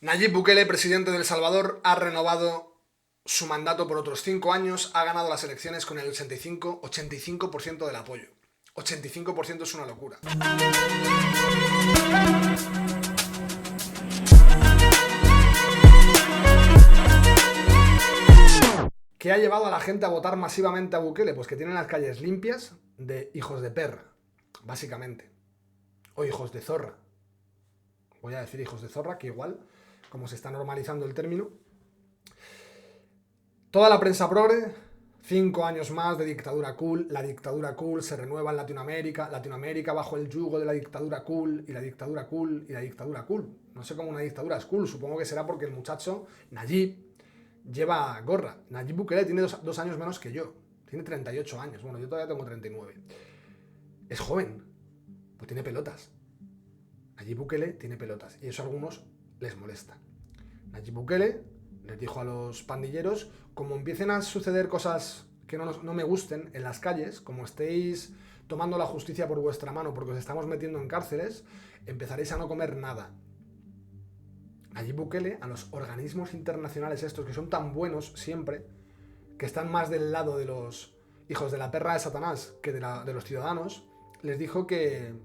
Nayib Bukele, presidente de El Salvador, ha renovado su mandato por otros 5 años, ha ganado las elecciones con el 85% del apoyo. 85% es una locura. ¿Qué ha llevado a la gente a votar masivamente a Bukele? Pues que tienen las calles limpias de hijos de perra, básicamente. O hijos de zorra. Voy a decir hijos de zorra, que igual, como se está normalizando el término. Toda la prensa progre, 5 años más de dictadura cool. La dictadura cool se renueva en Latinoamérica. Latinoamérica bajo el yugo de la dictadura cool, y la dictadura cool, y la dictadura cool. No sé cómo una dictadura es cool, supongo que será porque el muchacho, Nayib, lleva gorra. Nayib Bukele tiene 2 años menos que yo. Tiene 38 años. Bueno, yo todavía tengo 39. Es joven. Pues tiene pelotas. Nayib Bukele tiene pelotas. Y eso a algunos les molesta. Nayib Bukele les dijo a los pandilleros: como empiecen a suceder cosas que no me gusten en las calles, como estéis tomando la justicia por vuestra mano porque os estamos metiendo en cárceles, empezaréis a no comer nada. Nayib Bukele, a los organismos internacionales estos que son tan buenos siempre, que están más del lado de los hijos de la perra de Satanás que de los ciudadanos, les dijo que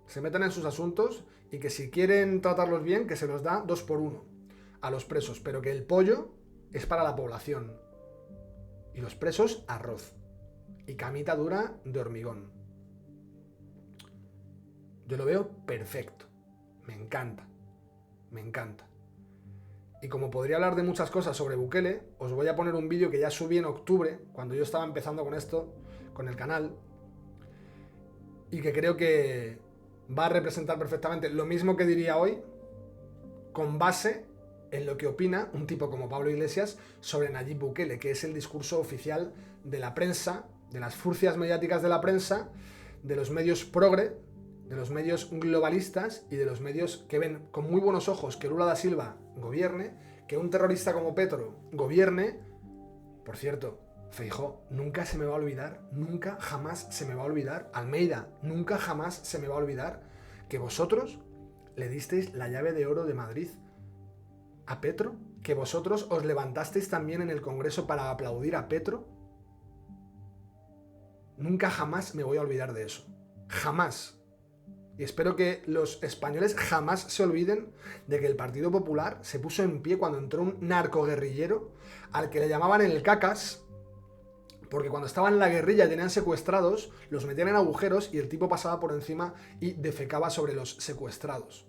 se metan en sus asuntos y que si quieren tratarlos bien, que se los da 2 por 1 a los presos, pero que el pollo es para la población y los presos arroz y camita dura de hormigón. Yo lo veo perfecto, me encanta. Me encanta. Y como podría hablar de muchas cosas sobre Bukele, os voy a poner un vídeo que ya subí en octubre, cuando yo estaba empezando con esto, con el canal, y que creo que va a representar perfectamente lo mismo que diría hoy, con base en lo que opina un tipo como Pablo Iglesias sobre Nayib Bukele, que es el discurso oficial de la prensa, de las furcias mediáticas de la prensa, de los medios progre, de los medios globalistas y de los medios que ven con muy buenos ojos que Lula da Silva gobierne, que un terrorista como Petro gobierne. Por cierto, Feijóo, nunca se me va a olvidar, nunca jamás se me va a olvidar, Almeida, nunca jamás se me va a olvidar que vosotros le disteis la llave de oro de Madrid a Petro, que vosotros os levantasteis también en el Congreso para aplaudir a Petro. Nunca jamás me voy a olvidar de eso, jamás. Y espero que los españoles jamás se olviden de que el Partido Popular se puso en pie cuando entró un narcoguerrillero al que le llamaban el Cacas, porque cuando estaban en la guerrilla y tenían secuestrados, los metían en agujeros y el tipo pasaba por encima y defecaba sobre los secuestrados.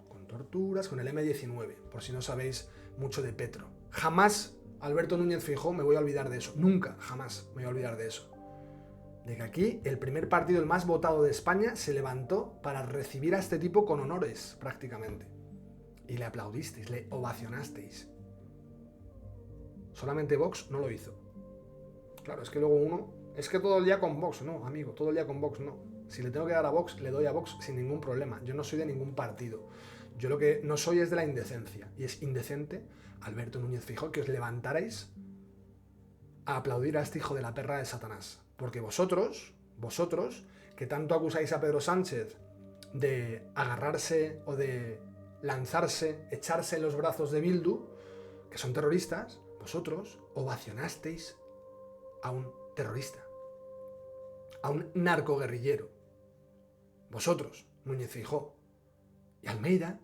Con torturas, con el M-19, por si no sabéis mucho de Petro. Jamás, Alberto Núñez Feijóo, me voy a olvidar de eso. Nunca, jamás me voy a olvidar de eso. De que aquí el primer partido, el más votado de España, se levantó para recibir a este tipo con honores, prácticamente. Y le aplaudisteis, le ovacionasteis. Solamente Vox no lo hizo. Claro, es que luego uno... Es que todo el día con Vox, no, amigo, todo el día con Vox, no. Si le tengo que dar a Vox, le doy a Vox sin ningún problema. Yo no soy de ningún partido. Yo lo que no soy es de la indecencia. Y es indecente, Alberto Núñez Feijóo, que os levantarais a aplaudir a este hijo de la perra de Satanás. Porque vosotros, que tanto acusáis a Pedro Sánchez de agarrarse o de lanzarse, echarse en los brazos de Bildu, que son terroristas, vosotros ovacionasteis a un terrorista, a un narcoguerrillero. Vosotros, Núñez Feijóo. Y Almeida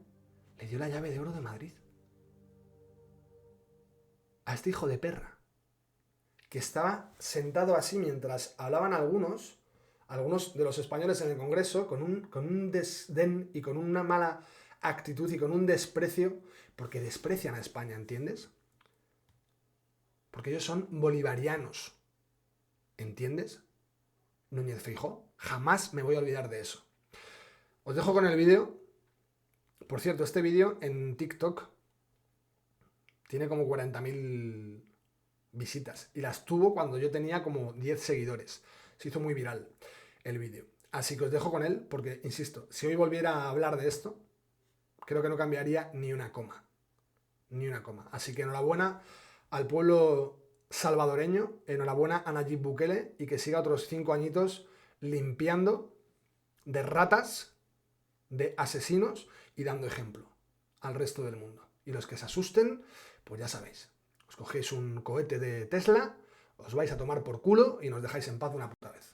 le dio la llave de oro de Madrid a este hijo de perra, que estaba sentado así mientras hablaban algunos de los españoles en el Congreso, con un desdén y con una mala actitud y con un desprecio, porque desprecian a España, ¿entiendes? Porque ellos son bolivarianos, ¿entiendes? Núñez Feijóo, jamás me voy a olvidar de eso. Os dejo con el vídeo. Por cierto, este vídeo en TikTok tiene como 40.000 visitas y las tuvo cuando yo tenía como 10 seguidores. Se hizo muy viral el vídeo. Así que os dejo con él porque, insisto, si hoy volviera a hablar de esto, creo que no cambiaría ni una coma. Ni una coma. Así que enhorabuena al pueblo salvadoreño, enhorabuena a Nayib Bukele y que siga otros 5 añitos limpiando de ratas, de asesinos y dando ejemplo. al resto del mundo. Y los que se asusten, pues ya sabéis, os cogéis un cohete de Tesla, os vais a tomar por culo y nos dejáis en paz una puta vez.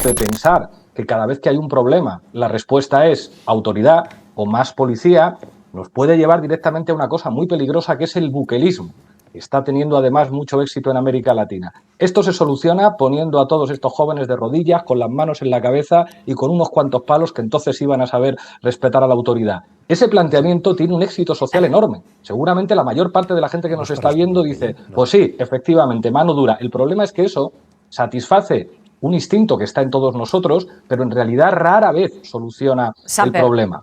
De pensar que cada vez que hay un problema la respuesta es autoridad o más policía, nos puede llevar directamente a una cosa muy peligrosa que es el buquelismo. Está teniendo además mucho éxito en América Latina. Esto se soluciona poniendo a todos estos jóvenes de rodillas, con las manos en la cabeza y con unos cuantos palos que entonces iban a saber respetar a la autoridad. Ese planteamiento tiene un éxito social enorme. Seguramente la mayor parte de la gente que nos está viendo dice, pues sí, efectivamente, mano dura. El problema es que eso satisface un instinto que está en todos nosotros, pero en realidad rara vez soluciona el problema.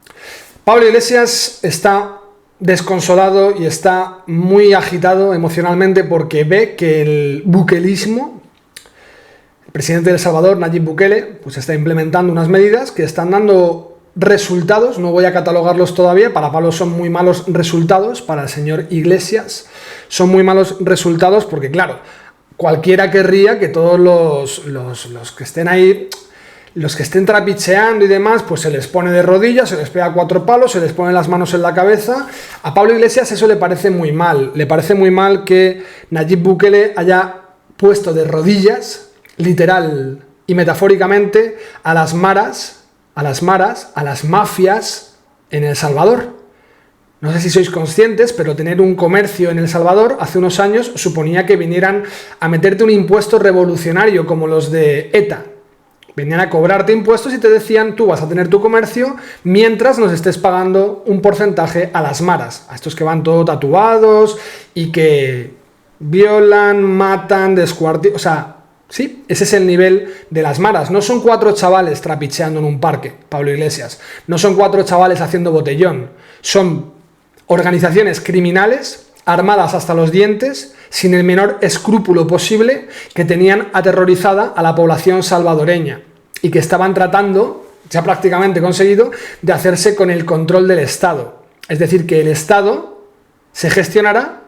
Pablo Iglesias está desconsolado y está muy agitado emocionalmente porque ve que el buquelismo, el presidente de El Salvador, Nayib Bukele, pues está implementando unas medidas que están dando resultados. No voy a catalogarlos todavía, para Pablo son muy malos resultados, para el señor Iglesias son muy malos resultados porque, claro, cualquiera querría que todos los que estén ahí, los que estén trapicheando y demás, pues se les pone de rodillas, se les pega 4 palos, se les ponen las manos en la cabeza. A Pablo Iglesias eso le parece muy mal. Le parece muy mal que Nayib Bukele haya puesto de rodillas, literal y metafóricamente, a las maras, a las mafias en El Salvador. No sé si sois conscientes, pero tener un comercio en El Salvador hace unos años suponía que vinieran a meterte un impuesto revolucionario como los de ETA. Venían a cobrarte impuestos y te decían, tú vas a tener tu comercio mientras nos estés pagando un porcentaje a las maras, a estos que van todos tatuados y que violan, matan, descuartizan. O sea, sí, ese es el nivel de las maras. No son 4 chavales trapicheando en un parque, Pablo Iglesias. No son 4 chavales haciendo botellón. Son organizaciones criminales armadas hasta los dientes, sin el menor escrúpulo posible, que tenían aterrorizada a la población salvadoreña y que estaban tratando, ya prácticamente conseguido, de hacerse con el control del Estado. Es decir, que el Estado se gestionará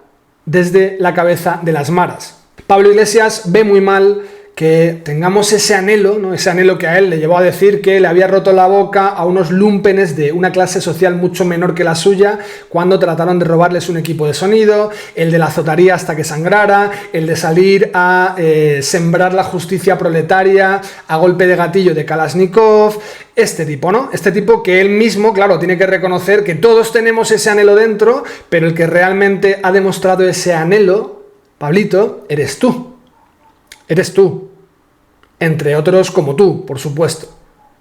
desde la cabeza de las maras. Pablo Iglesias ve muy mal que tengamos ese anhelo, ¿no? Ese anhelo que a él le llevó a decir que le había roto la boca a unos lúmpenes de una clase social mucho menor que la suya cuando trataron de robarles un equipo de sonido, el de la azotaría hasta que sangrara, el de salir a sembrar la justicia proletaria a golpe de gatillo de Kalashnikov, este tipo, ¿no? Este tipo que él mismo, claro, tiene que reconocer que todos tenemos ese anhelo dentro, pero el que realmente ha demostrado ese anhelo, Pablito, eres tú. Eres tú, entre otros como tú, por supuesto.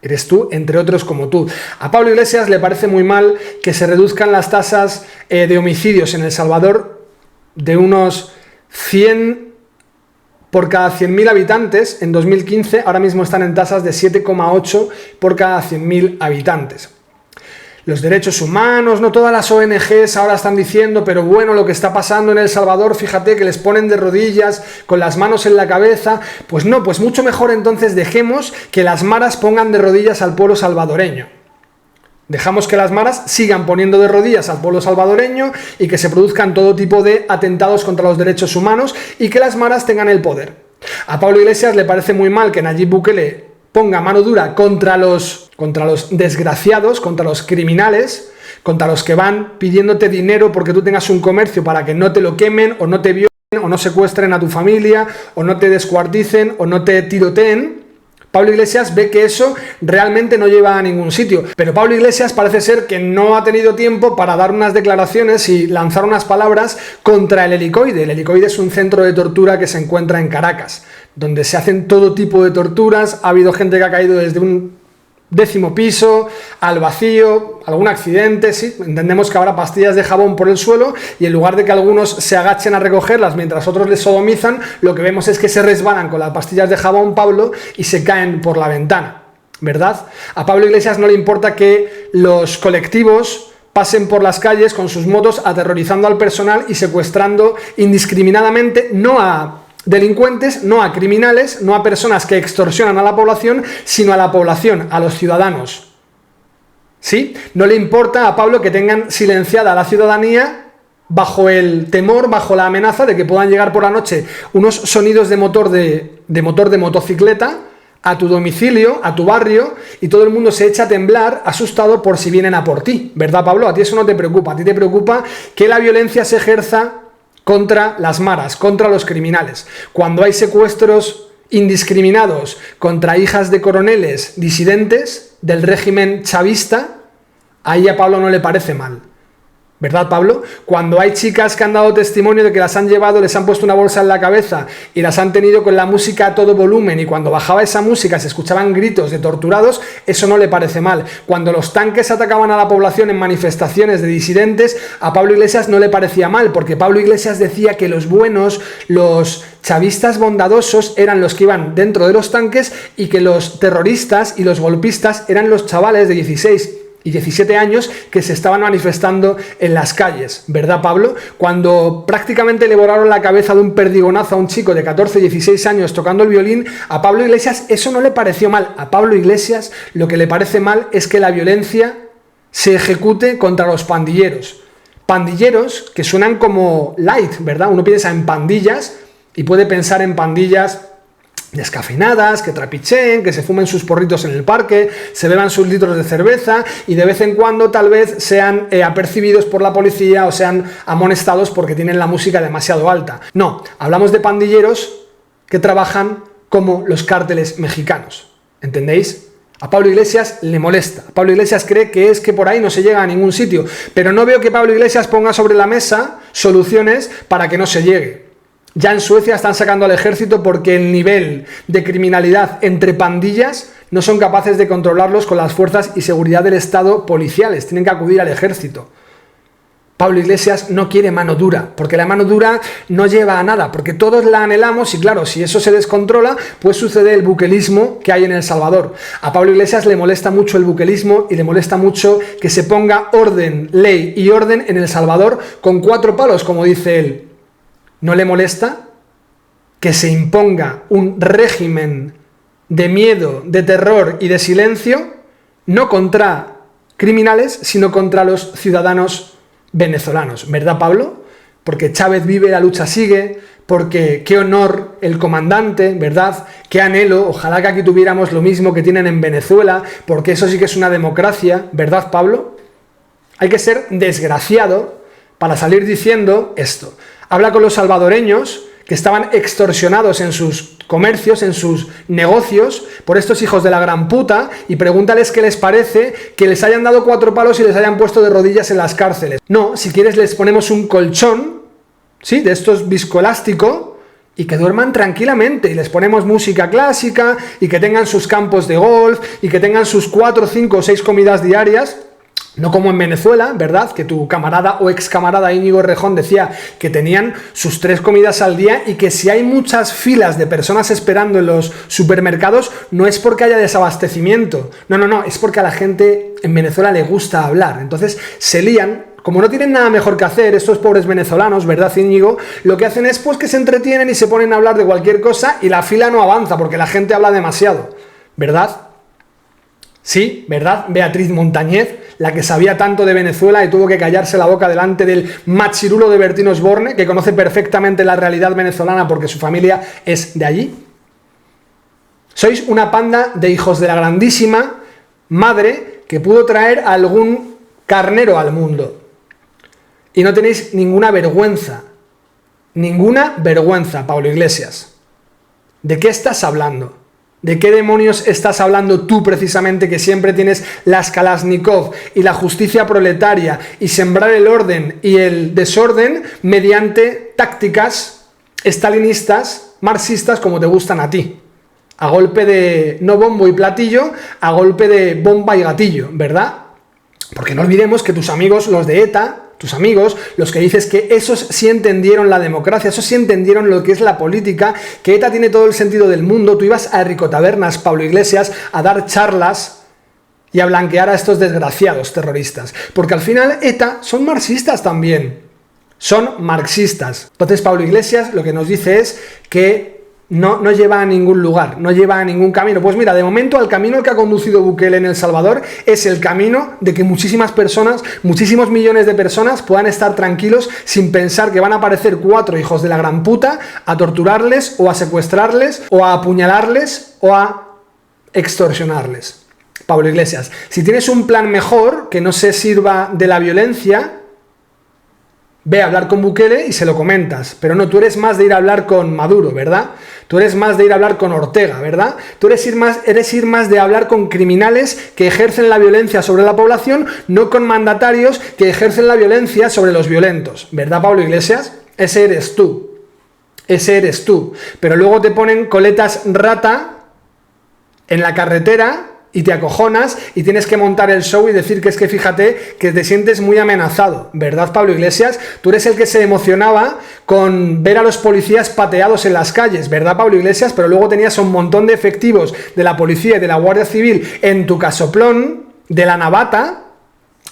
Eres tú, entre otros como tú. A Pablo Iglesias le parece muy mal que se reduzcan las tasas de homicidios en El Salvador de unos 100 por cada 100.000 habitantes en 2015. Ahora mismo están en tasas de 7,8 por cada 100.000 habitantes. Los derechos humanos, no todas las ONGs ahora están diciendo, pero bueno, lo que está pasando en El Salvador, fíjate que les ponen de rodillas, con las manos en la cabeza. Pues no, pues mucho mejor entonces dejemos que las maras pongan de rodillas al pueblo salvadoreño. Dejamos que las maras sigan poniendo de rodillas al pueblo salvadoreño y que se produzcan todo tipo de atentados contra los derechos humanos y que las maras tengan el poder. A Pablo Iglesias le parece muy mal que Nayib Bukele ponga mano dura contra los desgraciados, contra los criminales, contra los que van pidiéndote dinero porque tú tengas un comercio para que no te lo quemen o no te violen o no secuestren a tu familia o no te descuarticen o no te tiroteen. Pablo Iglesias ve que eso realmente no lleva a ningún sitio, pero Pablo Iglesias parece ser que no ha tenido tiempo para dar unas declaraciones y lanzar unas palabras contra el Helicoide. El Helicoide es un centro de tortura que se encuentra en Caracas, donde se hacen todo tipo de torturas. Ha habido gente que ha caído desde un 10º piso, al vacío, algún accidente, sí, entendemos que habrá pastillas de jabón por el suelo y en lugar de que algunos se agachen a recogerlas mientras otros les sodomizan, lo que vemos es que se resbalan con las pastillas de jabón, Pablo, y se caen por la ventana, ¿verdad? A Pablo Iglesias no le importa que los colectivos pasen por las calles con sus motos aterrorizando al personal y secuestrando indiscriminadamente, no a delincuentes, no a criminales, no a personas que extorsionan a la población, sino a la población, a los ciudadanos. ¿Sí? No le importa a Pablo que tengan silenciada a la ciudadanía bajo el temor, bajo la amenaza de que puedan llegar por la noche unos sonidos de motor de motocicleta a tu domicilio, a tu barrio, y todo el mundo se echa a temblar, asustado por si vienen a por ti, ¿verdad, Pablo? A ti eso no te preocupa, a ti te preocupa que la violencia se ejerza contra las maras, contra los criminales. Cuando hay secuestros indiscriminados contra hijas de coroneles disidentes del régimen chavista, ahí a Pablo no le parece mal. ¿Verdad, Pablo? Cuando hay chicas que han dado testimonio de que las han llevado, les han puesto una bolsa en la cabeza y las han tenido con la música a todo volumen, y cuando bajaba esa música se escuchaban gritos de torturados, eso no le parece mal. Cuando los tanques atacaban a la población en manifestaciones de disidentes, a Pablo Iglesias no le parecía mal, porque Pablo Iglesias decía que los buenos, los chavistas bondadosos eran los que iban dentro de los tanques, y que los terroristas y los golpistas eran los chavales de 16 y 17 años que se estaban manifestando en las calles, ¿verdad, Pablo? Cuando prácticamente le volaron la cabeza de un perdigonazo a un chico de 14, 16 años tocando el violín, a Pablo Iglesias eso no le pareció mal. A Pablo Iglesias lo que le parece mal es que la violencia se ejecute contra los pandilleros. Pandilleros que suenan como light, ¿verdad? Uno piensa en pandillas y puede pensar en pandillas descafeinadas, que trapicheen, que se fumen sus porritos en el parque, se beban sus litros de cerveza y de vez en cuando tal vez sean apercibidos por la policía o sean amonestados porque tienen la música demasiado alta. No, hablamos de pandilleros que trabajan como los cárteles mexicanos, ¿entendéis? A Pablo Iglesias le molesta. Pablo Iglesias cree que es que por ahí no se llega a ningún sitio, pero no veo que Pablo Iglesias ponga sobre la mesa soluciones para que no se llegue. Ya en Suecia están sacando al ejército porque el nivel de criminalidad entre pandillas no son capaces de controlarlos con las fuerzas y seguridad del Estado policiales. Tienen que acudir al ejército. Pablo Iglesias no quiere mano dura, porque la mano dura no lleva a nada, porque todos la anhelamos y claro, si eso se descontrola, pues sucede el buquelismo que hay en El Salvador. A Pablo Iglesias le molesta mucho el buquelismo y le molesta mucho que se ponga orden, ley y orden en El Salvador con 4 palos, como dice él. ¿No le molesta que se imponga un régimen de miedo, de terror y de silencio, no contra criminales, sino contra los ciudadanos venezolanos? ¿Verdad, Pablo? Porque Chávez vive, la lucha sigue, porque qué honor el comandante, ¿verdad? Qué anhelo, ojalá que aquí tuviéramos lo mismo que tienen en Venezuela, porque eso sí que es una democracia, ¿verdad, Pablo? Hay que ser desgraciado para salir diciendo esto. Habla con los salvadoreños que estaban extorsionados en sus comercios, en sus negocios, por estos hijos de la gran puta, y pregúntales qué les parece que les hayan dado 4 palos y les hayan puesto de rodillas en las cárceles. No, si quieres les ponemos un colchón, ¿sí?, de estos viscoelástico, y que duerman tranquilamente, y les ponemos música clásica, y que tengan sus campos de golf, y que tengan sus 4, 5 o 6 comidas diarias. No como en Venezuela, ¿verdad? Que tu camarada o ex camarada Íñigo Errejón decía que tenían sus 3 comidas al día y que si hay muchas filas de personas esperando en los supermercados no es porque haya desabastecimiento. No, es porque a la gente en Venezuela le gusta hablar. Entonces se lían. Como no tienen nada mejor que hacer estos pobres venezolanos, ¿verdad, Íñigo? Lo que hacen es pues que se entretienen y se ponen a hablar de cualquier cosa y la fila no avanza porque la gente habla demasiado, ¿verdad? Sí, ¿verdad? Beatriz Montañez, la que sabía tanto de Venezuela y tuvo que callarse la boca delante del machirulo de Bertín Osborne, que conoce perfectamente la realidad venezolana porque su familia es de allí. Sois una panda de hijos de la grandísima madre que pudo traer algún carnero al mundo. Y no tenéis ninguna vergüenza, Pablo Iglesias. ¿De qué estás hablando? ¿De qué demonios estás hablando tú precisamente, que siempre tienes las Kalashnikov y la justicia proletaria y sembrar el orden y el desorden mediante tácticas estalinistas, marxistas, como te gustan a ti? A golpe de no bombo y platillo, a golpe de bomba y gatillo, ¿verdad? Porque no olvidemos que tus amigos, los de ETA, tus amigos, los que dices que esos sí entendieron la democracia, esos sí entendieron lo que es la política, que ETA tiene todo el sentido del mundo. Tú ibas a Ricotabernas, Pablo Iglesias, a dar charlas y a blanquear a estos desgraciados terroristas. Porque al final ETA son marxistas también, son marxistas. Entonces Pablo Iglesias lo que nos dice es que no lleva a ningún lugar, no lleva a ningún camino. Pues mira, de momento el camino al que ha conducido Bukele en El Salvador es el camino de que muchísimas personas, muchísimos millones de personas puedan estar tranquilos sin pensar que van a aparecer 4 hijos de la gran puta a torturarles o a secuestrarles o a apuñalarles o a extorsionarles. Pablo Iglesias, si tienes un plan mejor que no se sirva de la violencia, ve a hablar con Bukele y se lo comentas. Pero no, tú eres más de ir a hablar con Maduro, ¿verdad? Tú eres más de ir a hablar con Ortega, ¿verdad? Tú eres ir más de hablar con criminales que ejercen la violencia sobre la población, no con mandatarios que ejercen la violencia sobre los violentos. ¿Verdad, Pablo Iglesias? Ese eres tú. Ese eres tú. Pero luego te ponen coletas rata en la carretera y te acojonas y tienes que montar el show y decir que es que fíjate que te sientes muy amenazado, ¿verdad, Pablo Iglesias? Tú eres el que se emocionaba con ver a los policías pateados en las calles, ¿verdad, Pablo Iglesias? Pero luego tenías un montón de efectivos de la policía y de la Guardia Civil en tu casoplón de la Navata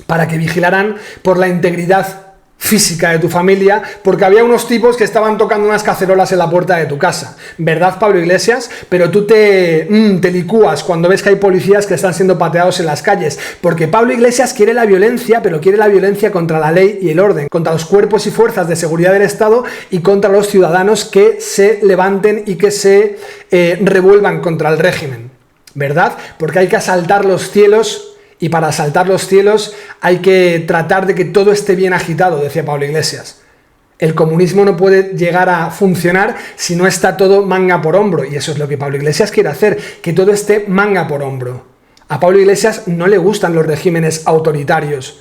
para que vigilaran por la integridad física de tu familia, porque había unos tipos que estaban tocando unas cacerolas en la puerta de tu casa, ¿verdad, Pablo Iglesias? Pero tú te licúas cuando ves que hay policías que están siendo pateados en las calles, porque Pablo Iglesias quiere la violencia, pero quiere la violencia contra la ley y el orden, contra los cuerpos y fuerzas de seguridad del Estado y contra los ciudadanos que se levanten y que se revuelvan contra el régimen, ¿verdad? Porque hay que asaltar los cielos. Y para asaltar los cielos hay que tratar de que todo esté bien agitado, decía Pablo Iglesias. El comunismo no puede llegar a funcionar si no está todo manga por hombro. Y eso es lo que Pablo Iglesias quiere hacer, que todo esté manga por hombro. A Pablo Iglesias no le gustan los regímenes autoritarios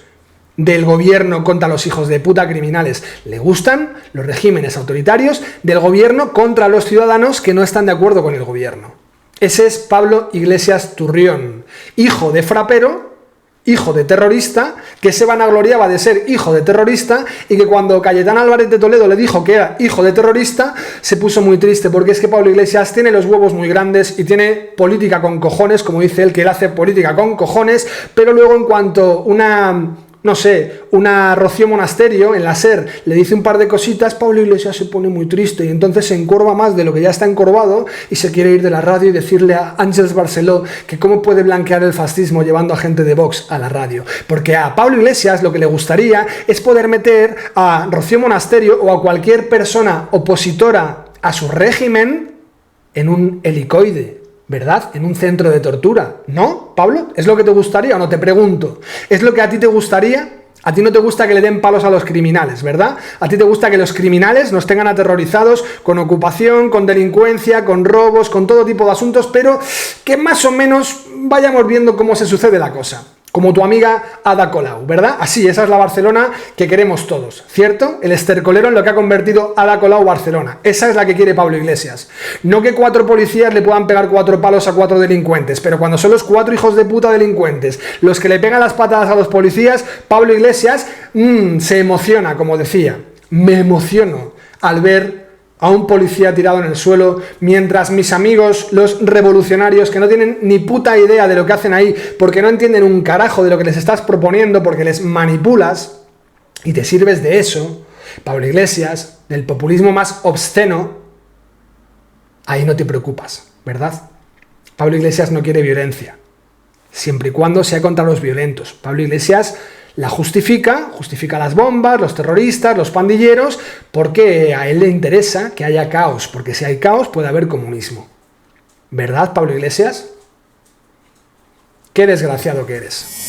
del gobierno contra los hijos de puta criminales. Le gustan los regímenes autoritarios del gobierno contra los ciudadanos que no están de acuerdo con el gobierno. Ese es Pablo Iglesias Turrión, hijo de frapero, hijo de terrorista, que se vanagloriaba de ser hijo de terrorista y que cuando Cayetano Álvarez de Toledo le dijo que era hijo de terrorista, se puso muy triste porque es que Pablo Iglesias tiene los huevos muy grandes y tiene política con cojones, como dice él, que él hace política con cojones, pero luego en cuanto una Rocío Monasterio en la SER le dice un par de cositas, Pablo Iglesias se pone muy triste y entonces se encorva más de lo que ya está encorvado y se quiere ir de la radio y decirle a Àngels Barceló que cómo puede blanquear el fascismo llevando a gente de Vox a la radio. Porque a Pablo Iglesias lo que le gustaría es poder meter a Rocío Monasterio o a cualquier persona opositora a su régimen en un helicoide, ¿verdad? En un centro de tortura, ¿no, Pablo? ¿Es lo que te gustaría o no? Te pregunto. ¿Es lo que a ti te gustaría? A ti no te gusta que le den palos a los criminales, ¿verdad? A ti te gusta que los criminales nos tengan aterrorizados con ocupación, con delincuencia, con robos, con todo tipo de asuntos, pero que más o menos vayamos viendo cómo se sucede la cosa. Como tu amiga Ada Colau, ¿verdad? Así, esa es la Barcelona que queremos todos, ¿cierto? El estercolero en lo que ha convertido Ada Colau Barcelona. Esa es la que quiere Pablo Iglesias. No que 4 policías le puedan pegar 4 palos a 4 delincuentes, pero cuando son los 4 hijos de puta delincuentes los que le pegan las patadas a los policías, Pablo Iglesias se emociona, como decía. Me emociono al ver a un policía tirado en el suelo, mientras mis amigos, los revolucionarios, que no tienen ni puta idea de lo que hacen ahí, porque no entienden un carajo de lo que les estás proponiendo, porque les manipulas y te sirves de eso, Pablo Iglesias, del populismo más obsceno, ahí no te preocupas, ¿verdad? Pablo Iglesias no quiere violencia, siempre y cuando sea contra los violentos. Pablo Iglesias la justifica las bombas, los terroristas, los pandilleros, porque a él le interesa que haya caos, porque si hay caos puede haber comunismo. ¿Verdad, Pablo Iglesias? Qué desgraciado que eres.